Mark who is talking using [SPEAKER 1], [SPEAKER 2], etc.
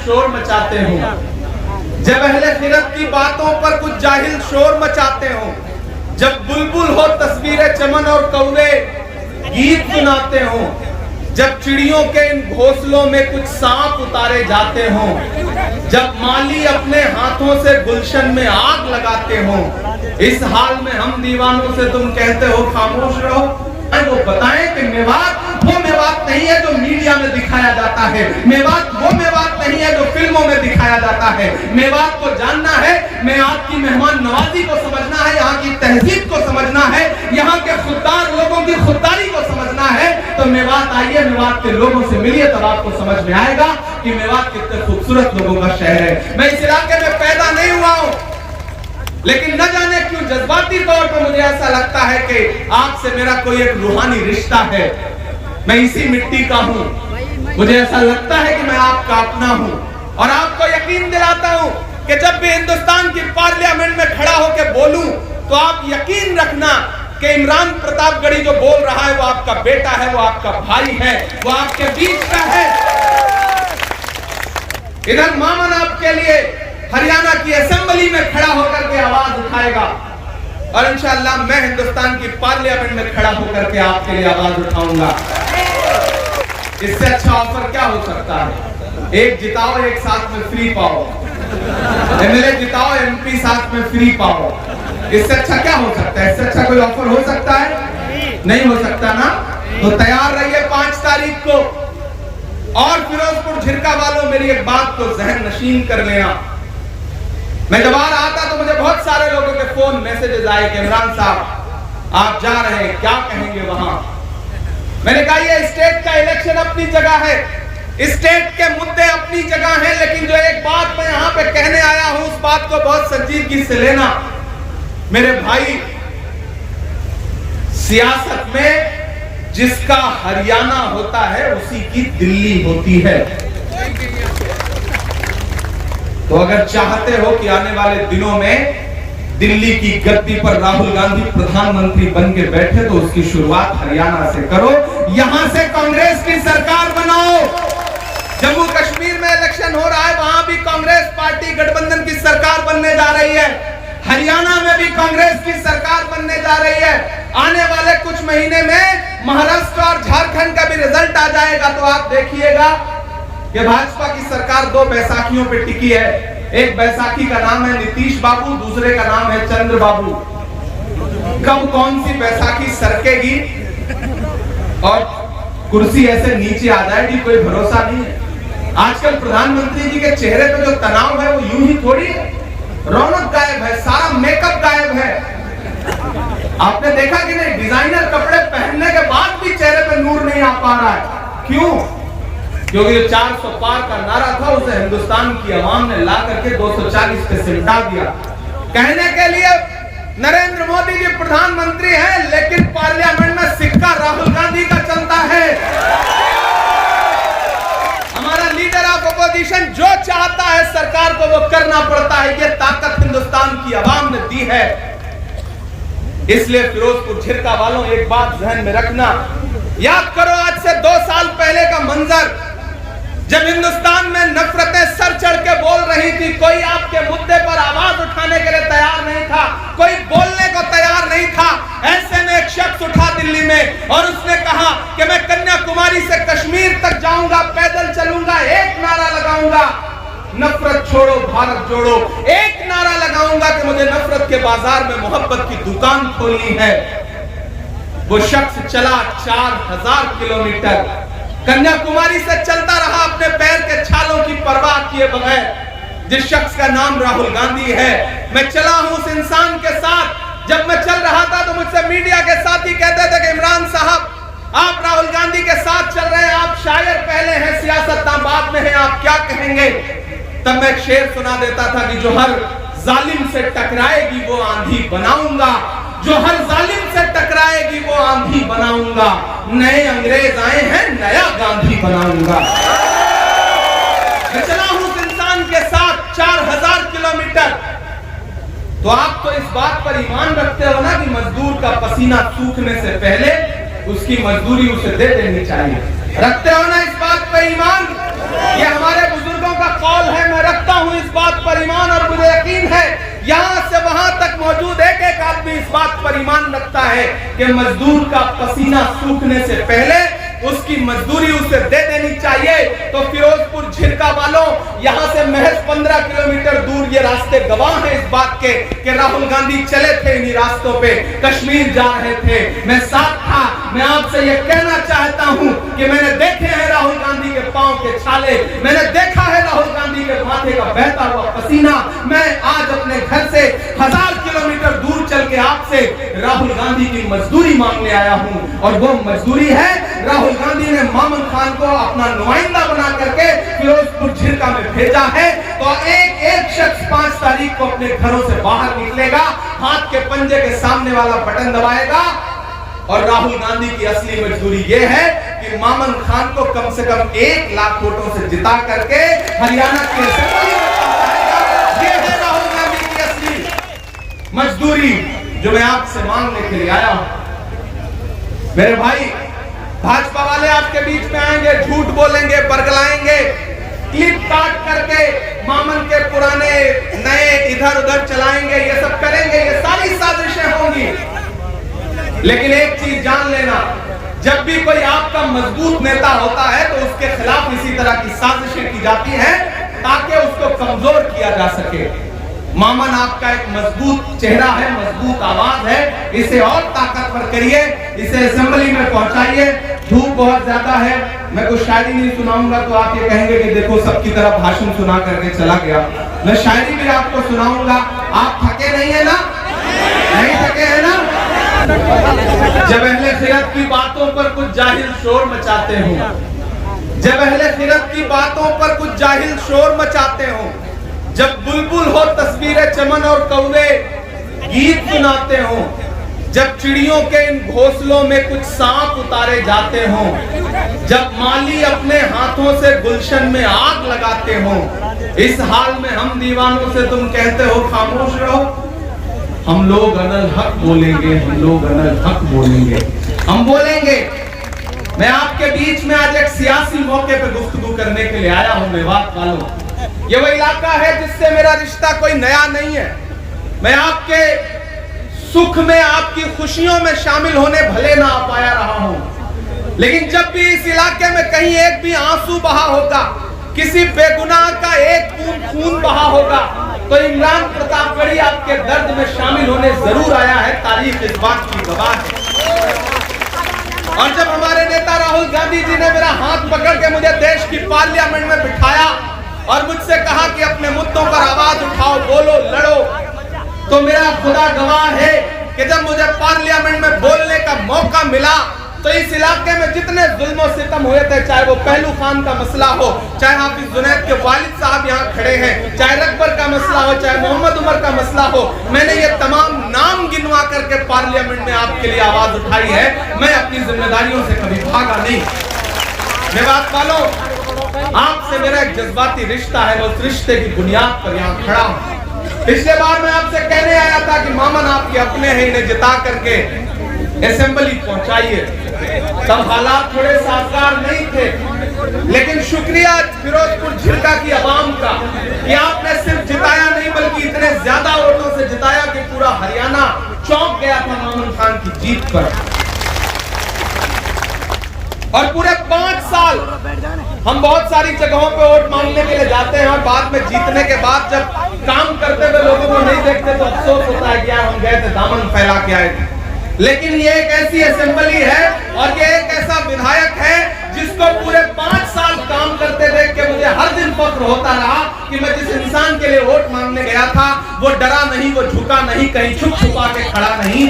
[SPEAKER 1] शोर मचाते हो, जब अहले खिरत की बातों पर कुछ जाहिल शोर मचाते हो, जब बुलबुल हो तस्वीरें चमन और कौवे गीत सुनाते हो, जब चिड़ियों के इन घोंसलों में कुछ सांप उतारे जाते हो, जब माली अपने हाथों से गुलशन में आग लगाते हो, इस हाल में हम दीवानों से तुम कहते हो खामोश रहो। वो बताएं कि मेवात वो मेवात नहीं है जो मीडिया में दिखाया जाता है, मेवात वो मेवात नहीं है जो फिल्मों में दिखाया जाता है। मेवात को जानना है, मेवात की मेहमान नवाजी को समझना है, यहाँ की तहजीब को समझना है, यहाँ के खुददार लोगों की खुददारी को समझना है। तो मेवात आइए, मेवात के लोगों से मिलिए, तब आपको समझ में आएगा कि मेवात कितने खूबसूरत लोगों का शहर है। मैं इस इलाके में पैदा नहीं हुआ हूँ, लेकिन न जाने क्यों जज्बाती तौर पर मुझे ऐसा लगता है कि आपसे मेरा कोई एक रूहानी रिश्ता है। मैं इसी मिट्टी का हूँ, मुझे ऐसा लगता है कि मैं आपका अपना हूँ, और आपको यकीन दिलाता हूँ कि जब भी हिंदुस्तान की पार्लियामेंट में खड़ा होकर बोलूं तो आप यकीन रखना कि इमरान प्रतापगढ़ी जो बोल रहा है वो आपका बेटा है, वो आपका भाई है, वो आपके बीच का है। इधर मामन आपके लिए हरियाणा की असेंबली में खड़ा होकर के आवाज उठाएगा, और इंशाअल्लाह मैं हिंदुस्तान की पार्लियामेंट में खड़ा होकर के आपके लिए आवाज उठाऊंगा। इससे अच्छा ऑफर क्या हो सकता है? एक जिताओ, एक साथ में फ्री पाओ, एमएलए जिताओ, एमपी साथ में फ्री पाओ। इससे अच्छा क्या हो सकता है? इससे अच्छा कोई ऑफर हो सकता है? नहीं हो सकता ना। तो तैयार रहिए 5 तारीख को। और फिरोजपुर झिरका वालों, मेरी एक बात को जहन नशीन कर लेना, मैं जब आ रहा था तो मुझे बहुत सारे लोगों के फोन मैसेजेस आए कि इमरान साहब आप जा रहे हैं, क्या कहेंगे वहां। मैंने कहा ये स्टेट का इलेक्शन अपनी जगह है, स्टेट के मुद्दे अपनी जगह हैं, लेकिन जो एक बात मैं यहां पे कहने आया हूं उस बात को बहुत संजीदगी से लेना। मेरे भाई, सियासत में जिसका हरियाणा होता है उसी की दिल्ली होती है। तो अगर चाहते हो कि आने वाले दिनों में दिल्ली की गद्दी पर राहुल गांधी प्रधानमंत्री बन के बैठे तो उसकी शुरुआत हरियाणा से करो, यहां से कांग्रेस की सरकार बनाओ। जम्मू कश्मीर में इलेक्शन हो रहा है, वहां भी कांग्रेस पार्टी गठबंधन की सरकार बनने जा रही है, हरियाणा में भी कांग्रेस की सरकार बनने जा रही है। आने वाले कुछ महीने में महाराष्ट्र और झारखंड का भी रिजल्ट आ जाएगा, तो आप देखिएगा कि भाजपा की सरकार 2 बैसाखियों पे टिकी है। एक बैसाखी का नाम है नीतीश बाबू, दूसरे का नाम है चंद्र बाबू। कब कौन सी बैसाखी सरकेगी और कुर्सी ऐसे नीचे आ जाएगी, कोई भरोसा नहीं है। आजकल प्रधानमंत्री जी के चेहरे पे जो तनाव है वो यूं ही थोड़ी है, रौनक गायब है, सारा मेकअप गायब है। आपने देखा कि नहीं, डिजाइनर कपड़े पहनने के बाद भी चेहरे पे नूर नहीं आ पा रहा है। क्यों? क्योंकि जो 400 पार का नारा था उसे हिंदुस्तान की आवाम ने ला करके 240 पे सिमटा दिया। कहने के लिए नरेंद्र मोदी जी प्रधानमंत्री हैं, लेकिन पार्लियामेंट में सिक्का राहुल गांधी का चलता है। हमारा लीडर ऑफ अपोजिशन जो चाहता है सरकार को वो करना पड़ता है। ये ताकत हिंदुस्तान की आवाम ने दी है। इसलिए फिरोजपुर झिरका वालों, एक बात जहन में रखना, याद करो आज से 2 साल पहले का मंजर, जब हिंदुस्तान में नफरतें सर चढ़ के बोल रही थी, कोई आपके मुद्दे पर आवाज उठाने के लिए तैयार नहीं था, कोई बोलने को तैयार नहीं था। ऐसे में एक शख्स उठा दिल्ली में और उसने कहा कि मैं कन्याकुमारी से कश्मीर तक जाऊंगा, पैदल चलूंगा, एक नारा लगाऊंगा, नफरत छोड़ो भारत जोड़ो। एक नारा लगाऊंगा कि मुझे नफरत के बाजार में मोहब्बत की दुकान खोलनी है। वो शख्स चला 4000 किलोमीटर, कन्याकुमारी से चलता रहा अपने पैर के छालों की परवाह किए बगैर। जिस शख्स का नाम राहुल गांधी है, मैं चला हूं उस इंसान के साथ। जब मैं चल रहा था तो मुझसे मीडिया के साथी कहते थे कि इमरान साहब आप राहुल गांधी के साथ चल रहे हैं, आप शायर पहले हैं, सियासतदान बाद में हैं, आप क्या कहेंगे? तब मैं एक शेर सुना देता था कि जो हर जालिम से टकराएगी वो आंधी बनाऊंगा, जो हर जालिम से टकराएगी वो आंधी बनाऊंगा, नए अंग्रेज आए हैं नया गांधी बनाऊंगा। मैं चला हूं उस इंसान के साथ 4000 किलोमीटर। तो आप तो इस बात पर ईमान रखते हो ना कि मजदूर का पसीना सूखने से पहले उसकी मजदूरी उसे दे देनी चाहिए। रखते हो ना इस बात पर ईमान? ये हमारे बुजुर्गों का कौल कि मजदूर का पसीना सूखने से पहले उसकी मजदूरी उसे दे देनी चाहिए। तो फिरोजपुर झिरका वालों, यहाँ से महज 15 किलोमीटर दूर ये रास्ते गवाह हैं इस बात के कि राहुल गांधी चले थे इन्हीं रास्तों पे, कश्मीर जा रहे थे, मैं साथ था। मैं आपसे ये कहना चाहता हूँ कि मैंने देखे हैं राहुल गांधी के पांव के छाले, मैंने देखा है राहुल गांधी के माथे का बहता हुआ पसीना। मैं आज अपने घर से 1000 किलोमीटर दूर चल के आपसे राहुल गांधी की मजदूरी मांगने आया हूँ, और वो मजदूरी है राहुल गांधी ने मामन खान को अपना नुमाइंदा बना करके फिरोजपुर झिरका में भेजा है। तो एक शख्स 5 तारीख को अपने घरों से बाहर निकलेगा, हाथ के पंजे के सामने वाला बटन दबाएगा, और राहुल गांधी की असली मजदूरी यह है कि मामन खान को कम से कम 1 लाख वोटों से जिता करके हरियाणा के असेंबली में पहुंचाएगा। यह है राहुल गांधी की असली मजदूरी जो मैं आपसे मांगने के लिए आया हूं। मेरे भाई, भाजपा वाले आपके बीच में आएंगे, झूठ बोलेंगे, बरगलाएंगे, क्लिप काट करके मामन के पुराने नए इधर उधर चलाएंगे, ये सब करेंगे, ये सारी साजिशें होंगी। लेकिन एक चीज जान लेना, जब भी कोई आपका मजबूत नेता होता है तो उसके खिलाफ इसी तरह की साजिशें की जाती हैं ताकि उसको कमजोर किया जा सके। मामन आपका एक मजबूत चेहरा है, मजबूत आवाज है, इसे और ताकतवर करिए, इसे असेंबली में पहुंचाइए। धूप बहुत ज्यादा है, मैं कुछ शायरी नहीं सुनाऊंगा तो आप ये कहेंगे कि देखो सबकी तरह भाषण सुना करके चला गया। मैं शायरी भी आपको सुनाऊंगा, आप थके नहीं है ना? नहीं थके है ना? जब अहले खिरत की बातों पर कुछ जाहिल शोर मचाते हो, जब अहले खिरत की बातों पर कुछ जाहिल शोर मचाते हो, जब बुलबुल हो तस्वीरें चमन और कौवे गीत सुनाते हो, जब चिड़ियों के इन घोंसलों में कुछ सांप उतारे जाते हो, जब माली अपने हाथों से गुलशन में आग लगाते हो, इस हाल में हम दीवानों से तुम कहते हो खामोश रहो। हम लोग अनल हक बोलेंगे, हम लोग अनल हक बोलेंगे, हम बोलेंगे। मैं आपके बीच में आज एक सियासी मौके पे गुफ्तगू करने के लिए आया हूं। मेवात वालों, ये वो इलाका है जिससे मेरा रिश्ता कोई नया नहीं है। मैं आपके सुख में, आपकी खुशियों में शामिल होने भले ना आ पाया रहा हूं, लेकिन जब भी इस इलाके में कहीं एक भी आंसू बहा होगा, किसी बेगुनाह का एक बूंद खून बहा होगा, तो इमरान प्रतापगढ़ी आपके दर्द में शामिल होने जरूर आया है। तारीख इस बात की गवाह है। और जब हमारे नेता राहुल गांधी जी ने मेरा हाथ पकड़ के मुझे देश की पार्लियामेंट में बिठाया और मुझसे कहा कि अपने मुद्दों पर आवाज उठाओ, बोलो, लड़ो, तो मेरा खुदा गवाह है कि जब मुझे पार्लियामेंट में बोलने का मौका मिला तो इस इलाके में जितने जुल्म सितम हुए थे, चाहे वो पहलू खान का मसला हो, चाहे हाफिज जुनैद के वालिद साहब यहाँ खड़े हैं, चाहे रकबर का मसला हो, चाहे मोहम्मद उमर का मसला हो, मैंने ये तमाम नाम गिनवा करके पार्लियामेंट में आपके लिए आवाज उठाई है। मैं अपनी जिम्मेदारियों से कभी भागा नहीं। मेवात वालों, आपसे मेरा एक जज्बाती रिश्ता है, वो रिश्ते की बुनियाद पर यहाँ खड़ा हूँ। पिछले बार मैं आपसे कहने आया था कि मामन आपके अपने हैं, इन्हें जिता करके असेंबली पहुंचाइए। तब हालात थोड़े साजगार नहीं थे, लेकिन शुक्रिया फिरोजपुर झिरका की आवाम का कि आपने सिर्फ जिताया नहीं बल्कि इतने ज्यादा वोटों से जिताया कि पूरा हरियाणा चौंक गया था मामन खान की जीत पर। और पूरे 5 साल हम बहुत सारी जगहों पे वोट मांगने के लिए जाते हैं और बाद में जीतने के बाद जब काम करते हुए लोगों को नहीं देखते तो अफसोस होता है कि यार हम गए थे, दामन फैला के आए थे। लेकिन ये एक ऐसी असेंबली है और ये एक ऐसा विधायक है जिसको पूरे 5 साल काम करते देख के मुझे हर दिन फख्र होता रहा कि मैं जिस इंसान के लिए वोट मांगने गया था वो डरा नहीं, वो झुका नहीं, कहीं छुप छुपा के खड़ा नहीं।